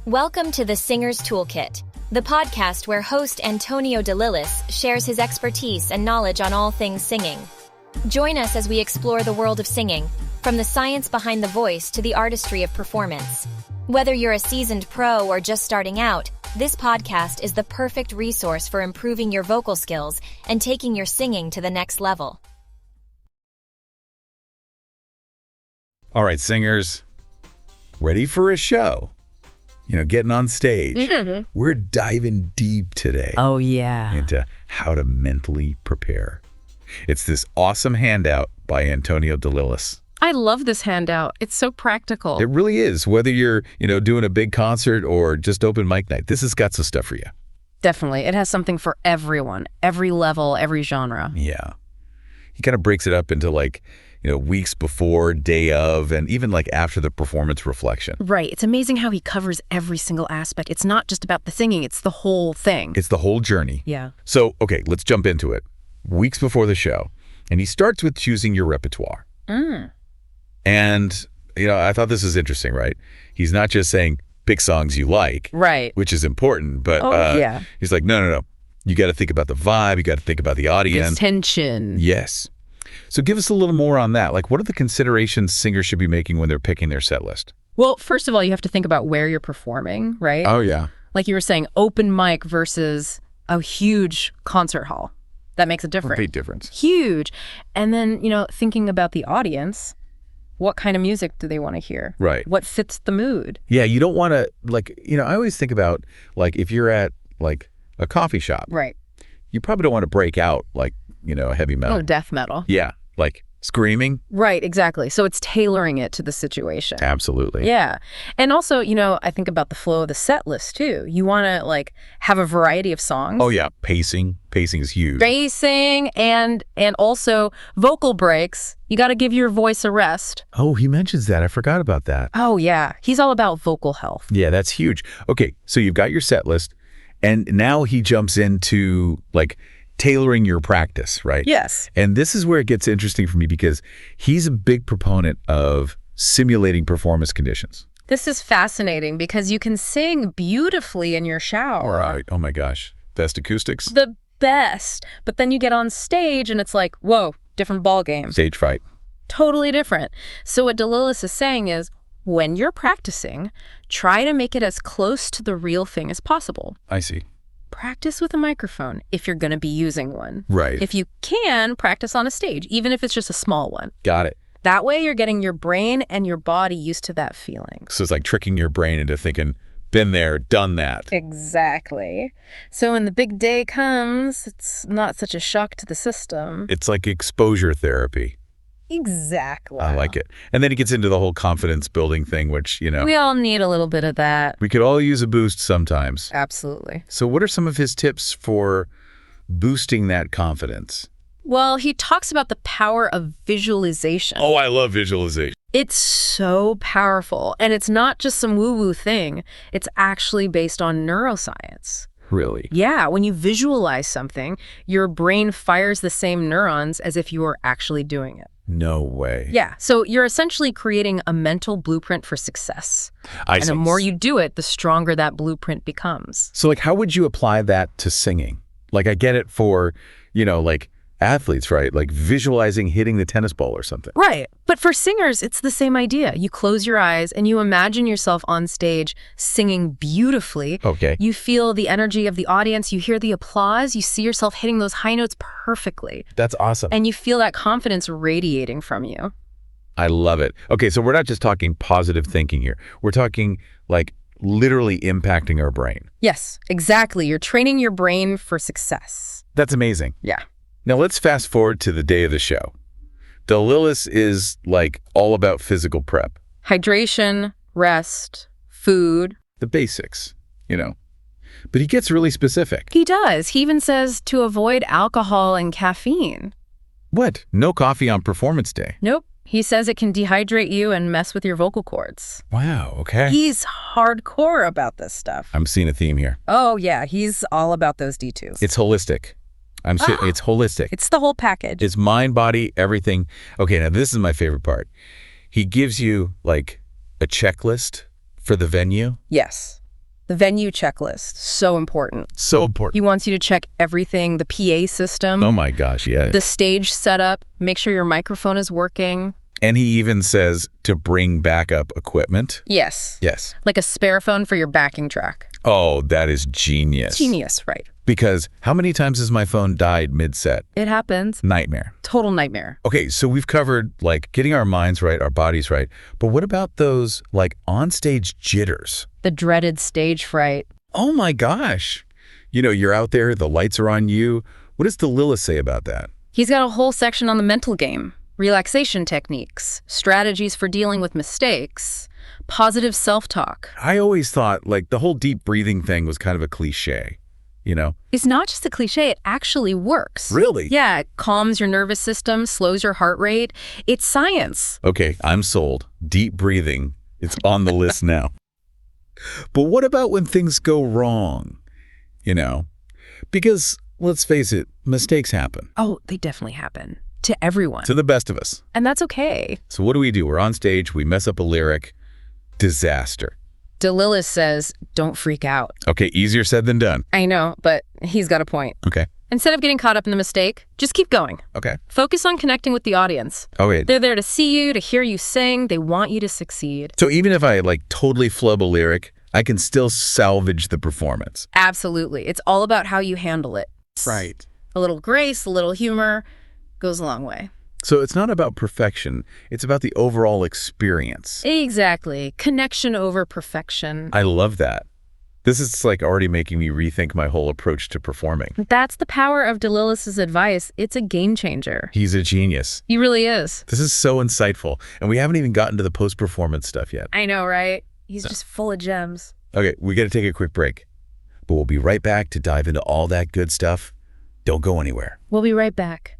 Welcome to the Singer's Toolkit, the podcast where host Antonio de Lillis shares his expertise and knowledge on all things singing. Join us as we explore the world of singing, from the science behind the voice to the artistry of performance. Whether you're a seasoned pro or just starting out, this podcast is the perfect resource for improving your vocal skills and taking your singing to the next level. All right, singers, ready for a show? Getting on stage. Mm-hmm. We're diving deep today. Oh, yeah. Into how to mentally prepare. It's this awesome handout by Antonio de Lillis. I love this handout. It's so practical. It really is. Whether you're, doing a big concert or just open mic night, this has got some stuff for you. Definitely. It has something for everyone, every level, every genre. Yeah. He kind of breaks it up into weeks before, day of, and even after the performance reflection. Right. It's amazing how he covers every single aspect. It's not just about the singing. It's the whole thing. It's the whole journey. Yeah. So, okay, let's jump into it. Weeks before the show. And he starts with choosing your repertoire. And, I thought this was interesting, right? He's not just saying pick songs you like. Right. Which is important, but yeah. He's like, no. You got to think about the vibe. You got to think about the audience. It's tension. Yes. So give us a little more on that. What are the considerations singers should be making when they're picking their set list? Well, first of all, you have to think about where you're performing, right? Oh, yeah. Like you were saying, open mic versus a huge concert hall. That makes a difference. Big difference. Huge. And then, thinking about the audience, what kind of music do they want to hear? Right. What fits the mood? Yeah, you don't want to, I always think about, if you're at, a coffee shop. Right. You probably don't want to break out, heavy metal. Oh, death metal. Yeah, screaming. Right, exactly. So it's tailoring it to the situation. Absolutely. Yeah. And also, I think about the flow of the set list, too. You want to, have a variety of songs. Oh, yeah. Pacing. Pacing is huge. Pacing and also vocal breaks. You got to give your voice a rest. Oh, he mentions that. I forgot about that. Oh, yeah. He's all about vocal health. Yeah, that's huge. Okay, so you've got your set list, and now he jumps into, tailoring your practice, right? Yes. And this is where it gets interesting for me because he's a big proponent of simulating performance conditions. This is fascinating because you can sing beautifully in your shower. Right. Oh my gosh. Best acoustics? The best. But then you get on stage and it's like, whoa, different ball game. Stage fright. Totally different. So what de Lillis is saying is, when you're practicing, try to make it as close to the real thing as possible. I see. Practice with a microphone if you're going to be using one. Right. If you can, practice on a stage, even if it's just a small one. Got it. That way you're getting your brain and your body used to that feeling. So it's like tricking your brain into thinking, been there, done that. Exactly. So when the big day comes, it's not such a shock to the system. It's like exposure therapy. Exactly. I like it. And then he gets into the whole confidence building thing, which, we all need a little bit of that. we could all use a boost sometimes. Absolutely. So what are some of his tips for boosting that confidence? Well, he talks about the power of visualization. Oh, I love visualization. It's so powerful. And it's not just some woo-woo thing. It's actually based on neuroscience. Really? Yeah, when you visualize something, your brain fires the same neurons as if you were actually doing it. No way. Yeah, so you're essentially creating a mental blueprint for success. And the more you do it, the stronger that blueprint becomes. So how would you apply that to singing? I get it for, athletes, right? Visualizing hitting the tennis ball or something. Right. But for singers, it's the same idea. You close your eyes and you imagine yourself on stage singing beautifully. Okay. You feel the energy of the audience. You hear the applause. You see yourself hitting those high notes perfectly. That's awesome. And you feel that confidence radiating from you. I love it. Okay, so we're not just talking positive thinking here. We're talking literally impacting our brain. Yes, exactly. You're training your brain for success. That's amazing. Yeah. Now let's fast forward to the day of the show. De Lillis is all about physical prep. Hydration, rest, food. The basics, But he gets really specific. He does. He even says to avoid alcohol and caffeine. What? No coffee on performance day? Nope. He says it can dehydrate you and mess with your vocal cords. Wow, okay. He's hardcore about this stuff. I'm seeing a theme here. Oh, yeah. He's all about those D2s. It's holistic. It's holistic. It's the whole package. It's mind, body, everything. Okay, now this is my favorite part. He gives you a checklist for the venue. Yes. The venue checklist, so important. So important. He wants you to check everything, the PA system. Oh my gosh, yeah. The stage setup, make sure your microphone is working. And he even says to bring backup equipment. Yes. Yes. Like a spare phone for your backing track. Oh, that is genius. Genius, right. Because how many times has my phone died mid-set? It happens. Nightmare. Total nightmare. Okay, so we've covered, like, getting our minds right, our bodies right. But what about those, like, onstage jitters? The dreaded stage fright. Oh my gosh. You know, you're out there, the lights are on you. What does the Lillis say about that? He's got a whole section on the mental game. Relaxation techniques, strategies for dealing with mistakes, positive self-talk. I always thought, like, the whole deep breathing thing was kind of a cliche, you know? It's not just a cliche, it actually works. Really? Yeah, it calms your nervous system, slows your heart rate. It's science. Okay, I'm sold. Deep breathing. It's on the list now. But what about when things go wrong? You know? Because, let's face it, mistakes happen. Oh, they definitely happen. To everyone. To the best of us. And that's okay. So what do? We're on stage, we mess up a lyric. Disaster. Lillis says, don't freak out. Okay, easier said than done. I know, but he's got a point. Okay. Instead of getting caught up in the mistake, just keep going. Okay. Focus on connecting with the audience. Oh, wait. They're there to see you, to hear you sing. They want you to succeed. So even if I, like, totally flub a lyric, I can still salvage the performance. Absolutely. It's all about how you handle it. Right. A little grace, a little humor goes a long way. So it's not about perfection. It's about the overall experience. Exactly. Connection over perfection. I love that. This is like already making me rethink my whole approach to performing. That's the power of Lillis's advice. It's a game changer. He's a genius. He really is. This is so insightful. And we haven't even gotten to the post-performance stuff yet. I know, right? He's just full of gems. Okay, we got to take a quick break. But we'll be right back to dive into all that good stuff. Don't go anywhere. We'll be right back.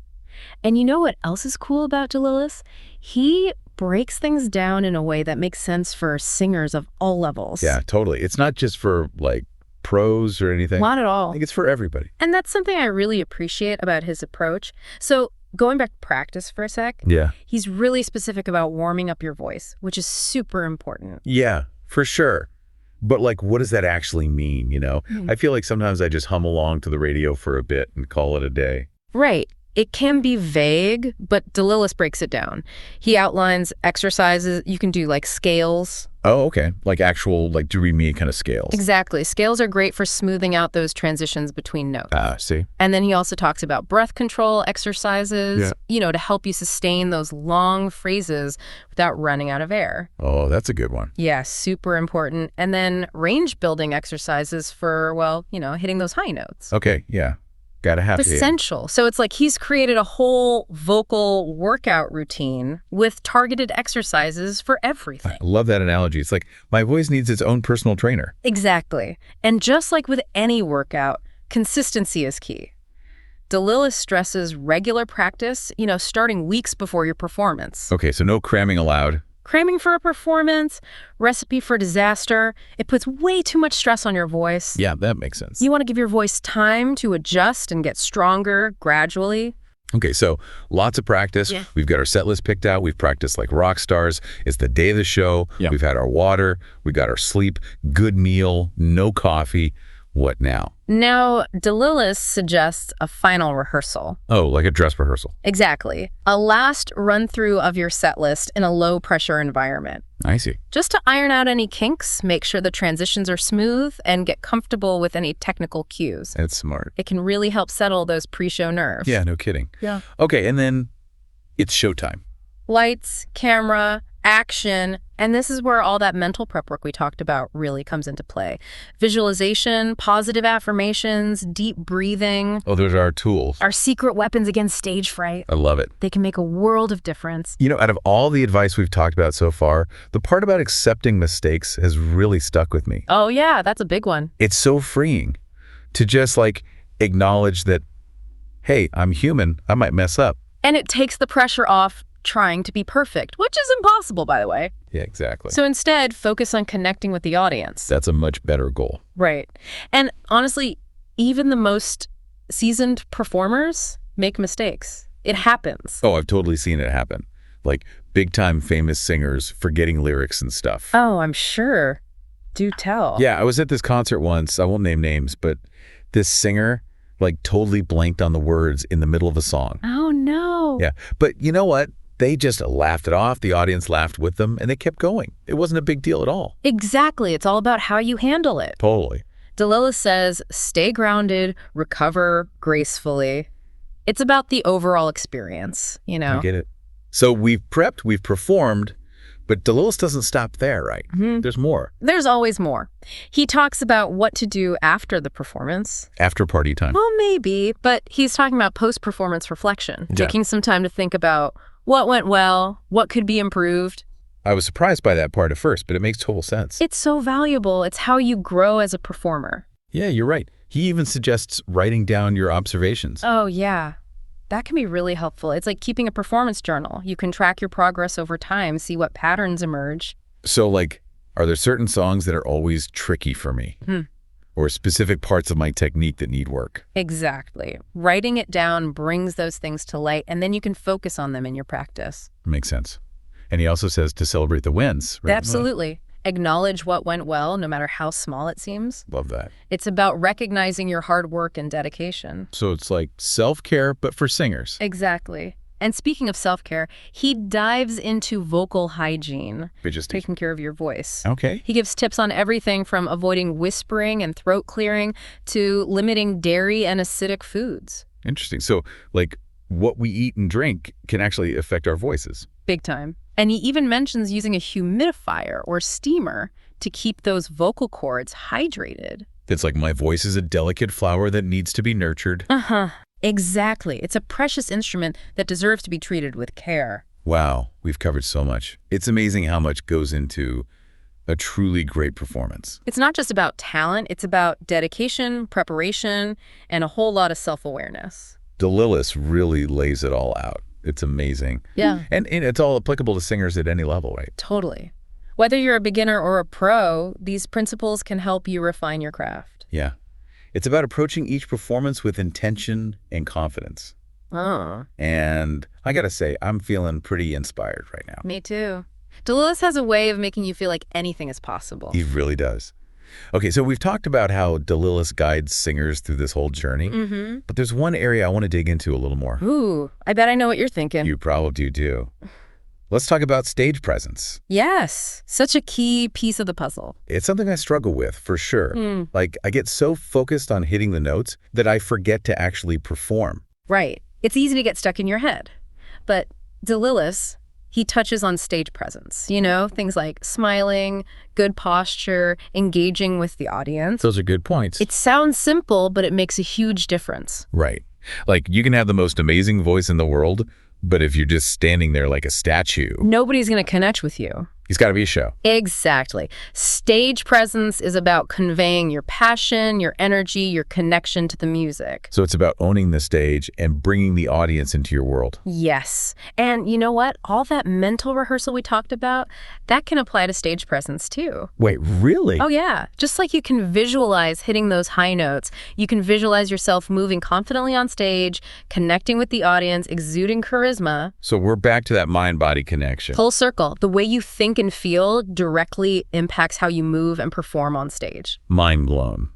And you know what else is cool about Lillis? He breaks things down in a way that makes sense for singers of all levels. Yeah, totally. It's not just for, like, pros or anything. Not at all. I think it's for everybody. And that's something I really appreciate about his approach. So going back to practice for a sec, Yeah. he's really specific about warming up your voice, which is super important. Yeah, for sure. But, like, what does that actually mean, you know? I feel like sometimes I just hum along to the radio for a bit and call it a day. Right. It can be vague, but Lillis breaks it down. He outlines exercises. You can do like scales. Oh, okay. Like actual, like, do re mi kind of scales. Exactly. Scales are great for smoothing out those transitions between notes. See? And then he also talks about breath control exercises, to help you sustain those long phrases without running out of air. Oh, that's a good one. Yeah, super important. And then range building exercises for, hitting those high notes. Okay, yeah. Gotta have to. Essential. So it's like he's created a whole vocal workout routine with targeted exercises for everything. I love that analogy. It's like my voice needs its own personal trainer. Exactly. And just like with any workout, consistency is key. Lillis stresses regular practice, starting weeks before your performance. Okay, so no cramming allowed. Cramming for a performance, recipe for disaster. It puts way too much stress on your voice. Yeah, that makes sense. You want to give your voice time to adjust and get stronger gradually. Okay, so lots of practice. Yeah. We've got our set list picked out. We've practiced like rock stars. It's the day of the show. Yeah. We've had our water. We got our sleep. Good meal. No coffee. What now? Now, Lillis suggests a final rehearsal. Oh, like a dress rehearsal. Exactly. A last run-through of your set list in a low-pressure environment. I see. Just to iron out any kinks, make sure the transitions are smooth, and get comfortable with any technical cues. That's smart. It can really help settle those pre-show nerves. Yeah, no kidding. Yeah. Okay, and then it's showtime. Lights, camera, action, and this is where all that mental prep work we talked about really comes into play. Visualization, positive affirmations, deep breathing. Oh, those are our tools. Our secret weapons against stage fright. I love it. They can make a world of difference. Out of all the advice we've talked about so far, the part about accepting mistakes has really stuck with me. Oh yeah, that's a big one. It's so freeing to just acknowledge that, hey, I'm human, I might mess up. And it takes the pressure off trying to be perfect, which is impossible, by the way. Yeah, exactly. So instead, focus on connecting with the audience. That's a much better goal. Right. And honestly, even the most seasoned performers make mistakes. It happens. Oh, I've totally seen it happen. Like big-time famous singers forgetting lyrics and stuff. Oh, I'm sure. Do tell. Yeah, I was at this concert once. I won't name names, but this singer like totally blanked on the words in the middle of a song. Oh, no. Yeah, but you know what? They just laughed it off. The audience laughed with them, and they kept going. It wasn't a big deal at all. Exactly. It's all about how you handle it. Totally. Lillis says, stay grounded, recover gracefully. It's about the overall experience, you know? I get it. So we've prepped, we've performed, but Lillis doesn't stop there, right? Mm-hmm. There's more. There's always more. He talks about what to do after the performance. After party time. Well, maybe, but he's talking about post-performance reflection, taking some time to think about what went well, what could be improved. I was surprised by that part at first, but it makes total sense. It's so valuable. It's how you grow as a performer. Yeah, you're right. He even suggests writing down your observations. Oh, yeah. That can be really helpful. It's like keeping a performance journal. You can track your progress over time, see what patterns emerge. So, like, are there certain songs that are always tricky for me? Or specific parts of my technique that need work? Exactly. Writing it down brings those things to light, and then you can focus on them in your practice. Makes sense. And he also says to celebrate the wins, right? Absolutely. Acknowledge what went well, no matter how small it seems. Love that. It's about recognizing your hard work and dedication. So it's like self-care, but for singers. Exactly. And speaking of self-care, he dives into vocal hygiene, Just taking care of your voice. Okay. He gives tips on everything from avoiding whispering and throat clearing to limiting dairy and acidic foods. Interesting. So, like, what we eat and drink can actually affect our voices. Big time. And he even mentions using a humidifier or steamer to keep those vocal cords hydrated. It's like my voice is a delicate flower that needs to be nurtured. Exactly. It's a precious instrument that deserves to be treated with care. Wow, we've covered so much. It's amazing how much goes into a truly great performance. It's not just about talent, it's about dedication, preparation, and a whole lot of self-awareness. Lillis really lays it all out. It's amazing. Yeah. And it's all applicable to singers at any level, right? Totally. Whether you're a beginner or a pro, these principles can help you refine your craft. Yeah. It's about approaching each performance with intention and confidence. And I gotta say, I'm feeling pretty inspired right now. Me too. Lillis has a way of making you feel like anything is possible. He really does. Okay, so we've talked about how Lillis guides singers through this whole journey, but there's one area I want to dig into a little more. Ooh, I bet I know what you're thinking. You probably do. Let's talk about stage presence. Yes, such a key piece of the puzzle. It's something I struggle with, for sure. Like, I get so focused on hitting the notes that I forget to actually perform. Right. It's easy to get stuck in your head. But Lillis, he touches on stage presence, you know, things like smiling, good posture, engaging with the audience. Those are good points. It sounds simple, but it makes a huge difference. Right. Like, you can have the most amazing voice in the world, but if you're just standing there like a statue, nobody's going to connect with you. It's got to be a show. Exactly. Stage presence is about conveying your passion, your energy, your connection to the music. So it's about owning the stage and bringing the audience into your world. Yes. And you know what? All that mental rehearsal we talked about, that can apply to stage presence too. Wait, really? Oh yeah. Just like you can visualize hitting those high notes, you can visualize yourself moving confidently on stage, connecting with the audience, exuding charisma. So we're back to that mind-body connection. Full circle. The way you think and feel directly impacts how you move and perform on stage. Mind blown.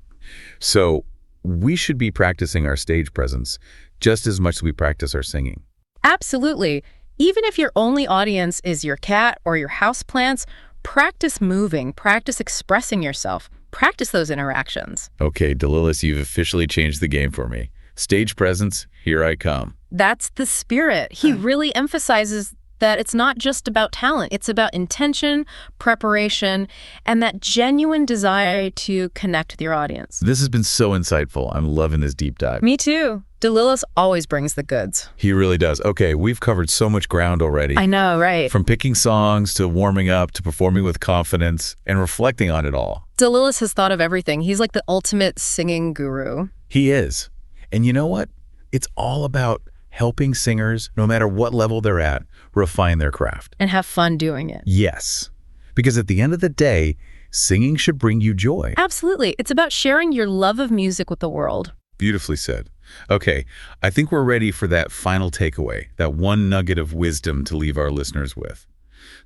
So we should be practicing our stage presence just as much as we practice our singing. Absolutely. Even if your only audience is your cat or your houseplants, practice moving, practice expressing yourself, practice those interactions. Okay, Lillis, you've officially changed the game for me. Stage presence, here I come. That's the spirit. He really emphasizes that it's not just about talent. It's about intention, preparation, and that genuine desire to connect with your audience. This has been so insightful. I'm loving this deep dive. Me too. Lillis always brings the goods. He really does. Okay, we've covered so much ground already. I know, right? From picking songs to warming up to performing with confidence and reflecting on it all. Lillis has thought of everything. He's like the ultimate singing guru. He is. And you know what? It's all about helping singers, no matter what level they're at, refine their craft. And have fun doing it. Yes. Because at the end of the day, singing should bring you joy. Absolutely. It's about sharing your love of music with the world. Beautifully said. Okay, I think we're ready for that final takeaway, that one nugget of wisdom to leave our listeners with.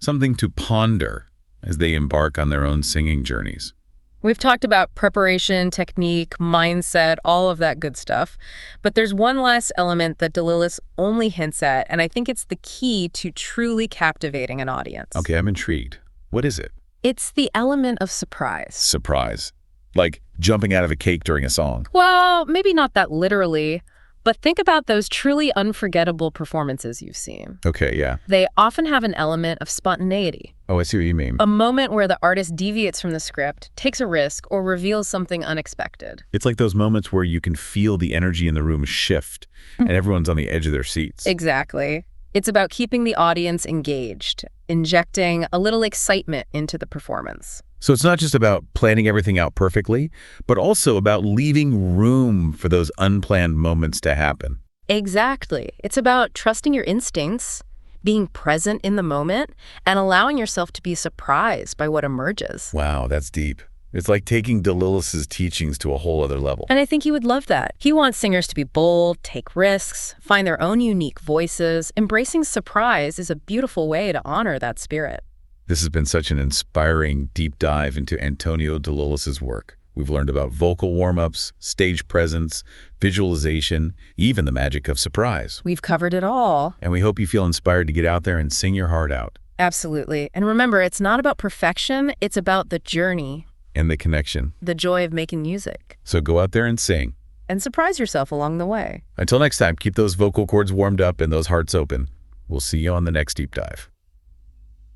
Something to ponder as they embark on their own singing journeys. We've talked about preparation, technique, mindset, all of that good stuff. But there's one last element that Lillis only hints at, and I think it's the key to truly captivating an audience. Okay, I'm intrigued. What is it? It's the element of surprise. Surprise. Like jumping out of a cake during a song. Well, maybe not that literally, but think about those truly unforgettable performances you've seen. Okay, yeah. They often have an element of spontaneity. Oh, I see what you mean. A moment where the artist deviates from the script, takes a risk, or reveals something unexpected. It's like those moments where you can feel the energy in the room shift and everyone's on the edge of their seats. Exactly. It's about keeping the audience engaged, injecting a little excitement into the performance. So it's not just about planning everything out perfectly, but also about leaving room for those unplanned moments to happen. Exactly. It's about trusting your instincts, being present in the moment, and allowing yourself to be surprised by what emerges. Wow, that's deep. It's like taking Lillis's teachings to a whole other level. And I think he would love that. He wants singers to be bold, take risks, find their own unique voices. Embracing surprise is a beautiful way to honor that spirit. This has been such an inspiring deep dive into Antonio Lillis's work. We've learned about vocal warm-ups, stage presence, visualization, even the magic of surprise. We've covered it all. And we hope you feel inspired to get out there and sing your heart out. Absolutely. And remember, it's not about perfection, it's about the journey. And the connection. The joy of making music. So go out there and sing. And surprise yourself along the way. Until next time, keep those vocal cords warmed up and those hearts open. We'll see you on the next deep dive.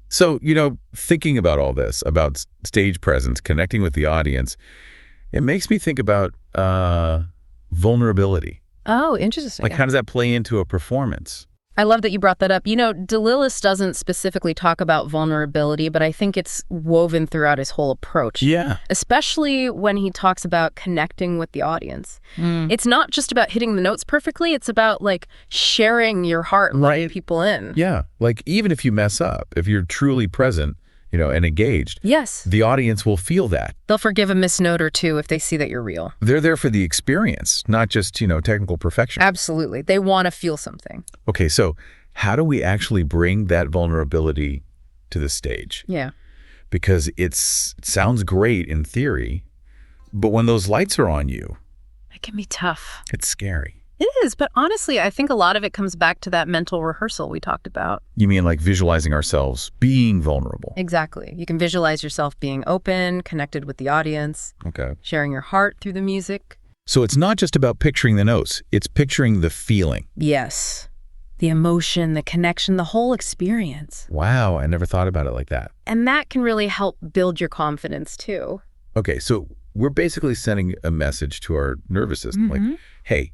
So, thinking about all this, about stage presence, connecting with the audience, it makes me think about vulnerability. Oh, interesting. Like, how does that play into a performance? I love that you brought that up. Lillis doesn't specifically talk about vulnerability, but I think it's woven throughout his whole approach. Yeah. Especially when he talks about connecting with the audience. It's not just about hitting the notes perfectly. It's about, sharing your heart and letting people in. Yeah. Like, even if you mess up, if you're truly present, and engaged, yes, the audience will feel that. They'll forgive a misnote or two if they see that you're real. They're there for the experience, not just, technical perfection. Absolutely. They want to feel something. Okay, so how do we actually bring that vulnerability to the stage? Yeah. Because it sounds great in theory, but when those lights are on you, it can be tough. It's scary. It is, but honestly, I think a lot of it comes back to that mental rehearsal we talked about. You mean like visualizing ourselves being vulnerable? Exactly. You can visualize yourself being open, connected with the audience, okay, sharing your heart through the music. So it's not just about picturing the notes, it's picturing the feeling. Yes. The emotion, the connection, the whole experience. Wow, I never thought about it like that. And that can really help build your confidence too. Okay, so we're basically sending a message to our nervous system, like, hey,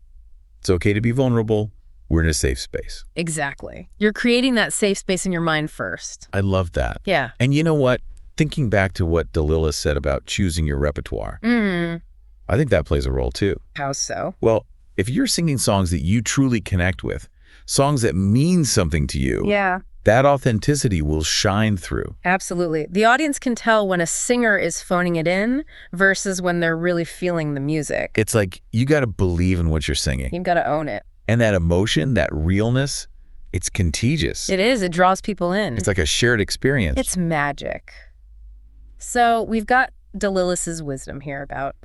it's okay to be vulnerable. We're in a safe space. Exactly. You're creating that safe space in your mind first. I love that. Yeah. And you know what? Thinking back to what Lillis said about choosing your repertoire, I think that plays a role too. How so? Well, if you're singing songs that you truly connect with, songs that mean something to you, that authenticity will shine through. Absolutely. The audience can tell when a singer is phoning it in versus when they're really feeling the music. It's like you got to believe in what you're singing. You've got to own it. And that emotion, that realness, it's contagious. It is. It draws people in. It's like a shared experience. It's magic. So we've got Lillis's wisdom here about,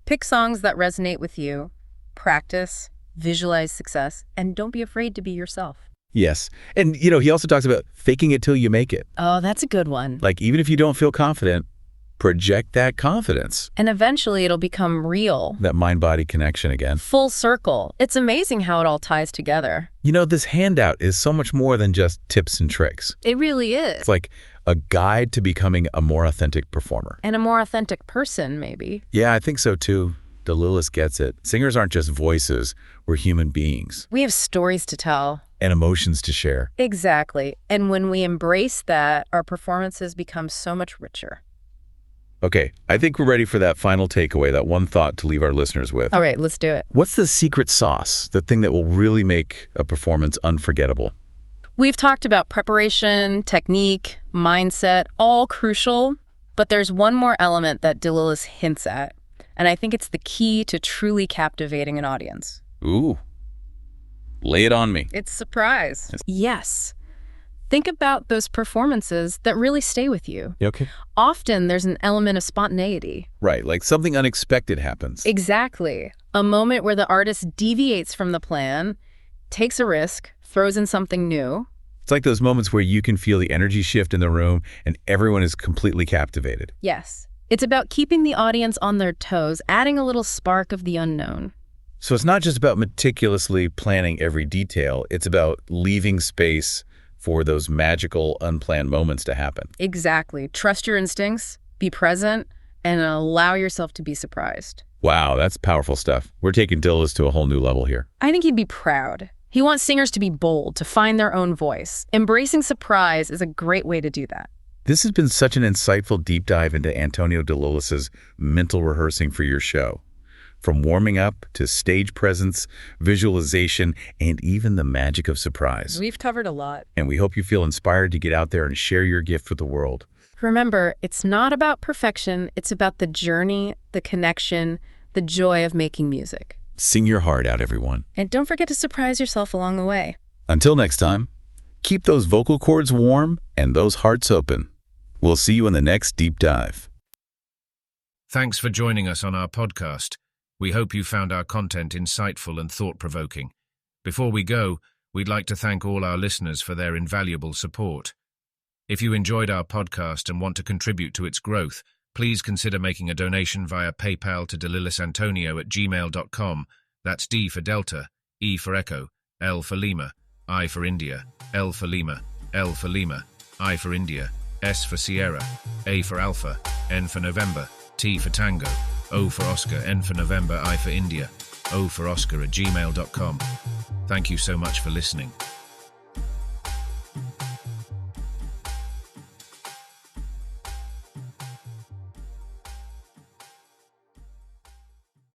pick songs that resonate with you, practice, visualize success, and don't be afraid to be yourself. Yes. And, he also talks about faking it till you make it. Oh, that's a good one. Like, even if you don't feel confident, project that confidence. And eventually it'll become real. That mind-body connection again. Full circle. It's amazing how it all ties together. This handout is so much more than just tips and tricks. It really is. It's like a guide to becoming a more authentic performer. And a more authentic person, maybe. Yeah, I think so too. Lillis gets it. Singers aren't just voices. We're human beings. We have stories to tell. And emotions to share. Exactly. And when we embrace that, our performances become so much richer. Okay, I think we're ready for that final takeaway, that one thought to leave our listeners with. All right, let's do it. What's the secret sauce, the thing that will really make a performance unforgettable? We've talked about preparation, technique, mindset, all crucial, but there's one more element that Lillis hints at, and I think it's the key to truly captivating an audience. Ooh. Lay it on me. It's surprise. Yes. Think about those performances that really stay with you. Okay. Often there's an element of spontaneity. Right, like something unexpected happens. Exactly. A moment where the artist deviates from the plan, takes a risk, throws in something new. It's like those moments where you can feel the energy shift in the room and everyone is completely captivated. Yes. It's about keeping the audience on their toes, adding a little spark of the unknown. So it's not just about meticulously planning every detail, it's about leaving space for those magical, unplanned moments to happen. Exactly. Trust your instincts, be present, and allow yourself to be surprised. Wow, that's powerful stuff. We're taking Lillis to a whole new level here. I think he'd be proud. He wants singers to be bold, to find their own voice. Embracing surprise is a great way to do that. This has been such an insightful deep dive into Antonio Lillis's mental rehearsing for your show. From warming up to stage presence, visualization, and even the magic of surprise. We've covered a lot. And we hope you feel inspired to get out there and share your gift with the world. Remember, it's not about perfection. It's about the journey, the connection, the joy of making music. Sing your heart out, everyone. And don't forget to surprise yourself along the way. Until next time, keep those vocal cords warm and those hearts open. We'll see you in the next deep dive. Thanks for joining us on our podcast. We hope you found our content insightful and thought-provoking. Before we go, we'd like to thank all our listeners for their invaluable support. If you enjoyed our podcast and want to contribute to its growth, please consider making a donation via PayPal to delilisantonio@gmail.com. That's D for Delta, E for Echo, L for Lima, I for India, L for Lima, L for Lima, I for India, S for Sierra, A for Alpha, N for November, T for Tango, O for Oscar, N for November, I for India, O for Oscar @gmail.com. Thank you so much for listening.